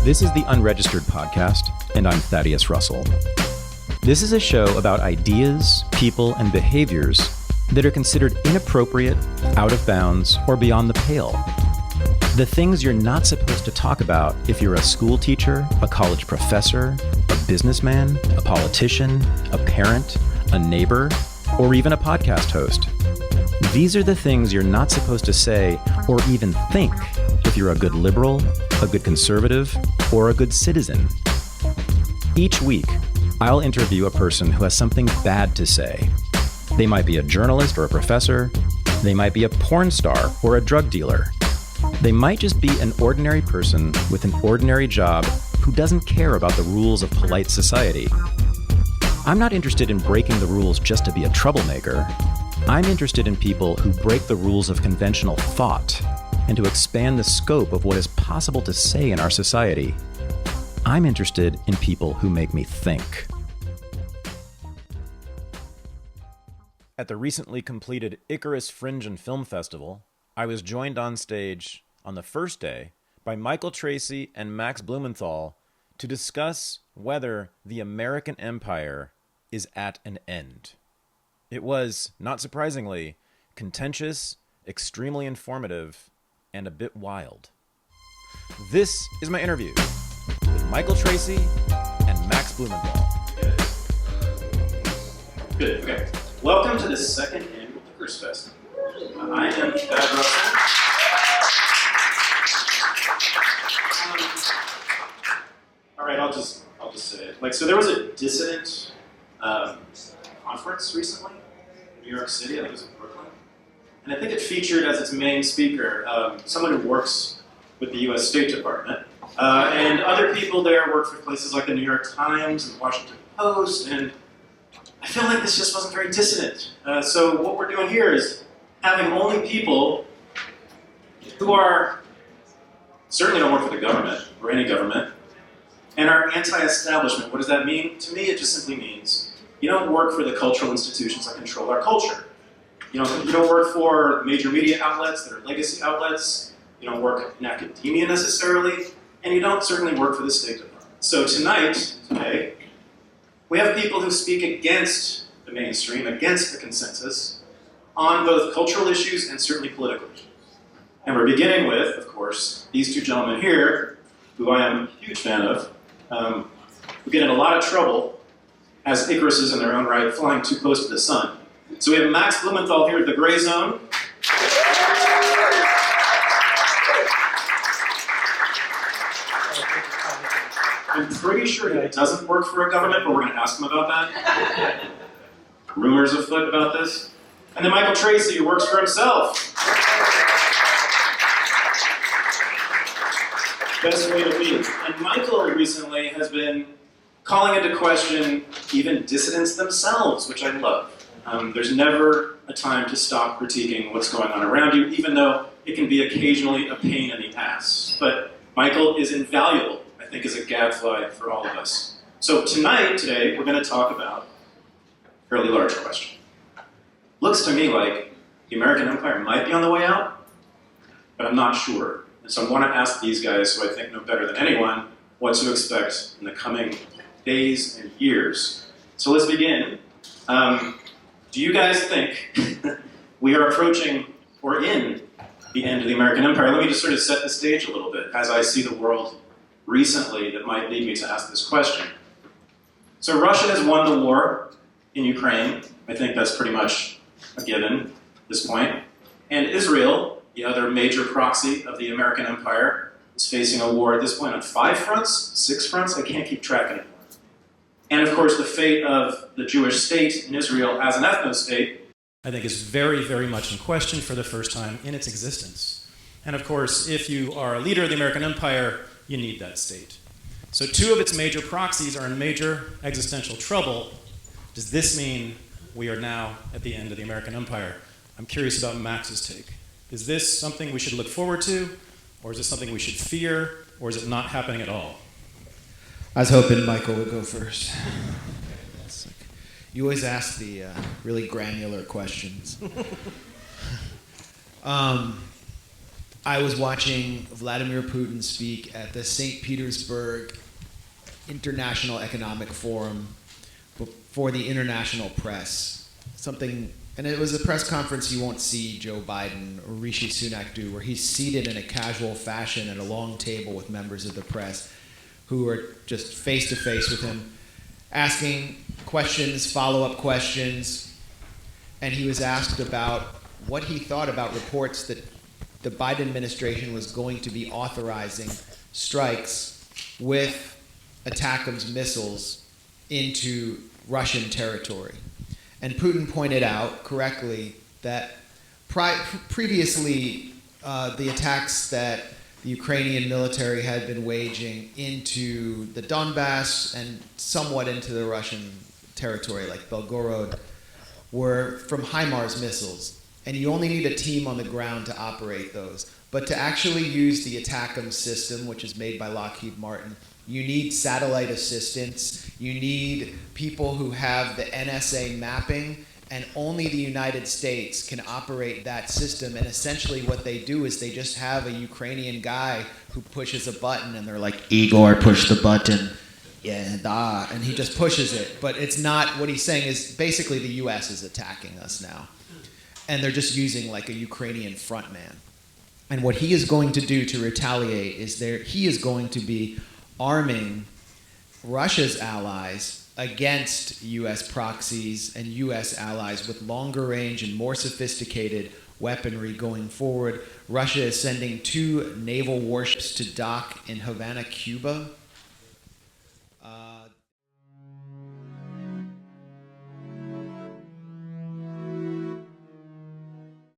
This is the Unregistered podcast, and I'm Thaddeus Russell. This is a show about ideas, people, and behaviors that are considered inappropriate, out of bounds, or beyond the pale. The things you're not supposed to talk about if you're a school teacher, a college professor, a businessman, a politician, a parent, a neighbor, or even a podcast host. These are the things you're not supposed to say or even think if you're a good liberal, a good conservative, or a good citizen. Each week, I'll interview a person who has something bad to say. They might be a journalist or a professor. They might be a porn star or a drug dealer. They might just be an ordinary person with an ordinary job who doesn't care about the rules of polite society. I'm not interested in breaking the rules just to be a troublemaker. I'm interested in people who break the rules of conventional thought and to expand the scope of what is possible to say in our society. I'm interested in people who make me think. At the recently completed Icarus Fringe and Film Festival, I was joined on stage on the first day by Michael Tracey and Max Blumenthal to discuss whether the American empire is at an end. It was, not surprisingly, contentious, extremely informative, and a bit wild. This is my interview with Michael Tracey and Max Blumenthal. Good. Okay. Welcome to the second annual Icarus Fest. I am Thad Russell. All right, I'll just say it. So there was a dissident conference recently in New York City. I think it was in Brooklyn, and I think it featured as its main speaker someone who works with the U.S. State Department, and other people there work for places like the New York Times and the Washington Post, and I feel like this just wasn't very dissident. So what we're doing here is having only people who are certainly don't work for the government or any government and are anti-establishment. What does that mean? To me, it just simply means you don't work for the cultural institutions that control our culture. You don't work for major media outlets that are legacy outlets. You don't work in academia necessarily, and you don't certainly work for the State Department. So today, we have people who speak against the mainstream, against the consensus, on both cultural issues and certainly political issues. And we're beginning with, of course, these two gentlemen here, who I am a huge fan of, who get in a lot of trouble as Icaruses in their own right, flying too close to the sun. So we have Max Blumenthal here at the Gray Zone. I'm pretty sure he doesn't work for a government, but we're going to ask him about that. Rumors afoot about this. And then Michael Tracey, who works for himself. Best way to be. And Michael recently has been calling into question even dissidents themselves, which I love. There's never a time to stop critiquing what's going on around you, even though it can be occasionally a pain in the ass. But Michael is invaluable, I think, as a gadfly for all of us. So today, we're going to talk about a fairly large question. Looks to me like the American empire might be on the way out, but I'm not sure. And so I want to ask these guys, who I think know better than anyone, what to expect in the coming days and years. So let's begin. Do you guys think we are approaching or in the end of the American empire? Let me just sort of set the stage a little bit as I see the world recently that might lead me to ask this question. So Russia has won the war in Ukraine. I think that's pretty much a given at this point. And Israel, the other major proxy of the American empire, is facing a war at this point on 5 fronts, 6 fronts, I can't keep track anymore. And of course, the fate of the Jewish state in Israel as an ethno-state, I think, is very, very much in question for the first time in its existence. And of course, if you are a leader of the American empire, you need that state. So 2 of its major proxies are in major existential trouble. Does this mean we are now at the end of the American empire? I'm curious about Max's take. Is this something we should look forward to, or is it something we should fear, or is it not happening at all? I was hoping Michael would go first. You always ask the really granular questions. I was watching Vladimir Putin speak at the St. Petersburg International Economic Forum for the international press. And it was a press conference you won't see Joe Biden or Rishi Sunak do, where he's seated in a casual fashion at a long table with members of the press who are just face to face with him, asking questions, follow-up questions. And he was asked about what he thought about reports that the Biden administration was going to be authorizing strikes with ATACMS missiles into Russian territory. And Putin pointed out correctly that previously the attacks that the Ukrainian military had been waging into the Donbass and somewhat into the Russian territory, like Belgorod, were from HIMARS missiles. And you only need a team on the ground to operate those. But to actually use the ATACMS system, which is made by Lockheed Martin, you need satellite assistance, you need people who have the NSA mapping, and only the United States can operate that system. And essentially what they do is they just have a Ukrainian guy who pushes a button and they're like, Igor, push the button. Yeah, da, and he just pushes it. But it's not, what he's saying is basically the US is attacking us now. And they're just using like a Ukrainian frontman. And what he is going to do to retaliate is he is going to be arming Russia's allies against US proxies and US allies with longer range and more sophisticated weaponry going forward. Russia is sending 2 naval warships to dock in Havana, Cuba,